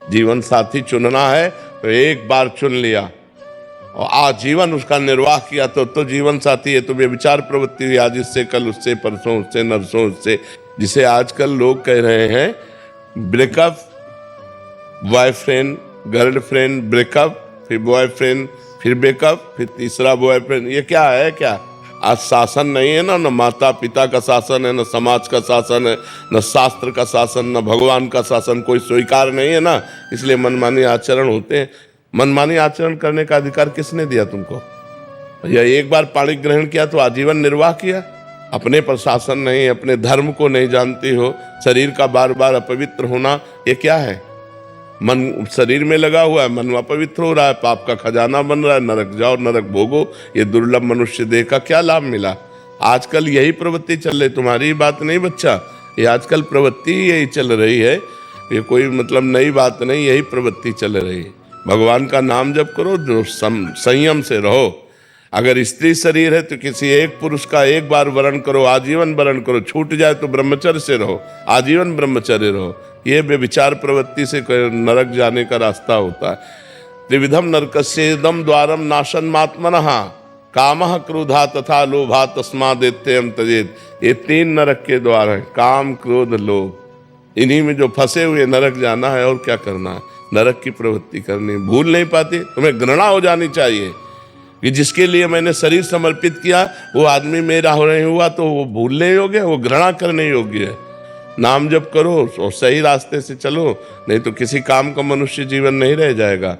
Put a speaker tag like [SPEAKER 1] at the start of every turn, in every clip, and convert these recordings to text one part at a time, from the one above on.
[SPEAKER 1] जीवन साथी चुनना है तो एक बार चुन लिया और आजीवन उसका निर्वाह किया तो जीवन साथी है। तो व्यभिचार प्रवृत्ति हुई, आज इससे, कल उससे, परसों उससे, नरसों उससे, जिसे आजकल लोग कह रहे हैं ब्रेकअप, बॉयफ्रेंड गर्लफ्रेंड, ब्रेकअप, फिर बॉयफ्रेंड, फिर ब्रेकअप, फिर तीसरा बॉयफ्रेंड। ये क्या है? क्या आज शासन नहीं है ना, न माता पिता का शासन है, न समाज का शासन है, न शास्त्र का शासन, न भगवान का शासन, कोई स्वीकार नहीं है ना, इसलिए मनमानी आचरण होते हैं। मनमानी आचरण करने का अधिकार किसने दिया तुमको? या एक बार पाणी ग्रहण किया तो आजीवन निर्वाह किया? अपने पर शासन नहीं, अपने धर्म को नहीं जानती हो, शरीर का बार बार अपवित्र होना, ये क्या है? मन शरीर में लगा हुआ है, मन अपवित्र हो रहा है, पाप का खजाना बन रहा है, नरक जाओ नरक भोगो, ये दुर्लभ मनुष्य देह का क्या लाभ मिला? आजकल यही प्रवृत्ति चल रही, तुम्हारी बात नहीं बच्चा, ये आजकल प्रवृत्ति यही चल रही है, ये कोई मतलब नई बात नहीं, यही प्रवृत्ति चल रही है। भगवान का नाम जप करो, जो संयम से रहो। अगर स्त्री शरीर है तो किसी एक पुरुष का एक बार वरण करो, आजीवन वरण करो, छूट जाए तो ब्रह्मचर्य से रहो, आजीवन ब्रह्मचर्य रहो। ये व्यभिचार प्रवृत्ति से नरक जाने का रास्ता होता है। त्रिविधम नरकस्येदम द्वारम नाशनमात्मनः कामः क्रोधा तथा लोभा तस्मादेत्ययं त्यजेत। ये 3 नरक के द्वार हैं, काम क्रोध लोभ। इन्हीं में जो फंसे हुए नरक जाना है, और क्या करना है? नरक की प्रवृत्ति करनी, भूल नहीं पाते। तुम्हें घृणा हो जानी चाहिए कि जिसके लिए मैंने शरीर समर्पित किया वो आदमी मेरा हो नहीं हुआ तो वो भूलने योग्य है, वो घृणा करने योग्य है। नाम जप करो और सही रास्ते से चलो, नहीं तो किसी काम का मनुष्य जीवन नहीं रह जाएगा।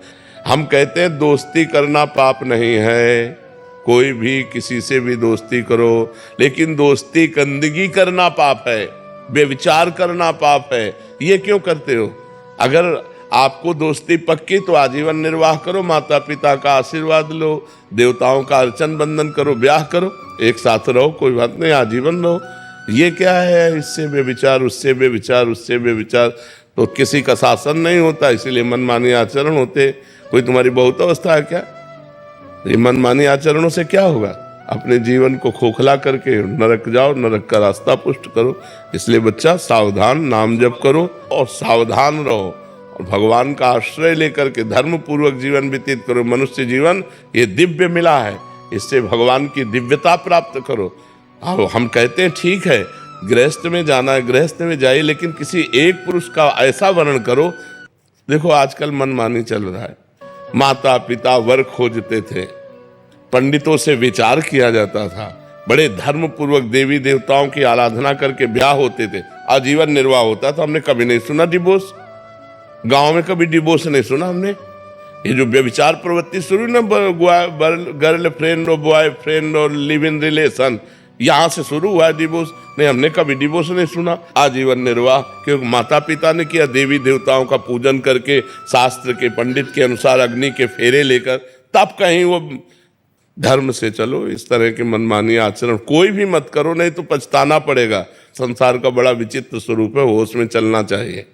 [SPEAKER 1] हम कहते हैं दोस्ती करना पाप नहीं है, कोई भी किसी से भी दोस्ती करो, लेकिन दोस्ती गंदगी करना पाप है, व्यभिचार करना पाप है। ये क्यों करते हो? अगर आपको दोस्ती पक्की तो आजीवन निर्वाह करो, माता पिता का आशीर्वाद लो, देवताओं का अर्चन बंदन करो, ब्याह करो, एक साथ रहो, कोई बात नहीं, आजीवन रहो। ये क्या है? इससे बेविचार, उससे बेविचार, उससे बेविचार, तो किसी का शासन नहीं होता, इसीलिए मनमानी आचरण होते। कोई तुम्हारी बहुत अवस्था है क्या? ये मनमानी आचरणों से क्या होगा? अपने जीवन को खोखला करके नरक जाओ, नरक का रास्ता पुष्ट करो। इसलिए बच्चा सावधान, नाम जप करो और सावधान रहो और भगवान का आश्रय लेकर के धर्म पूर्वक जीवन व्यतीत करो। मनुष्य जीवन ये दिव्य मिला है, इससे भगवान की दिव्यता प्राप्त करो। अब हम कहते हैं ठीक है, गृहस्थ में जाना है, गृहस्थ में जाइए, लेकिन किसी एक पुरुष का ऐसा वर्णन करो। देखो आजकल मनमानी चल रहा है, माता पिता वर खोजते थे, पंडितों से विचार किया जाता था, बड़े धर्म पूर्वक देवी देवताओं की आराधना करके ब्याह होते थे, आजीवन निर्वाह होता था। हमने कभी नहीं सुना डिवोर्स, गांव में कभी डिवोर्स नहीं सुना हमने। ये जो व्यभिचार प्रवृत्ति शुरू ना, गर्लफ्रेंड और बॉयफ्रेंड और लिव इन रिलेशन, यहाँ से शुरू हुआ है डिवोर्स। नहीं, हमने कभी डिवोर्स नहीं सुना। आजीवन निर्वाह, क्योंकि माता पिता ने किया, देवी देवताओं का पूजन करके, शास्त्र के पंडित के अनुसार अग्नि के फेरे लेकर, तब कहीं वो धर्म से चलो। इस तरह के मनमानी आचरण कोई भी मत करो, नहीं तो पछताना पड़ेगा। संसार का बड़ा विचित्र स्वरूप है, होश में चलना चाहिए।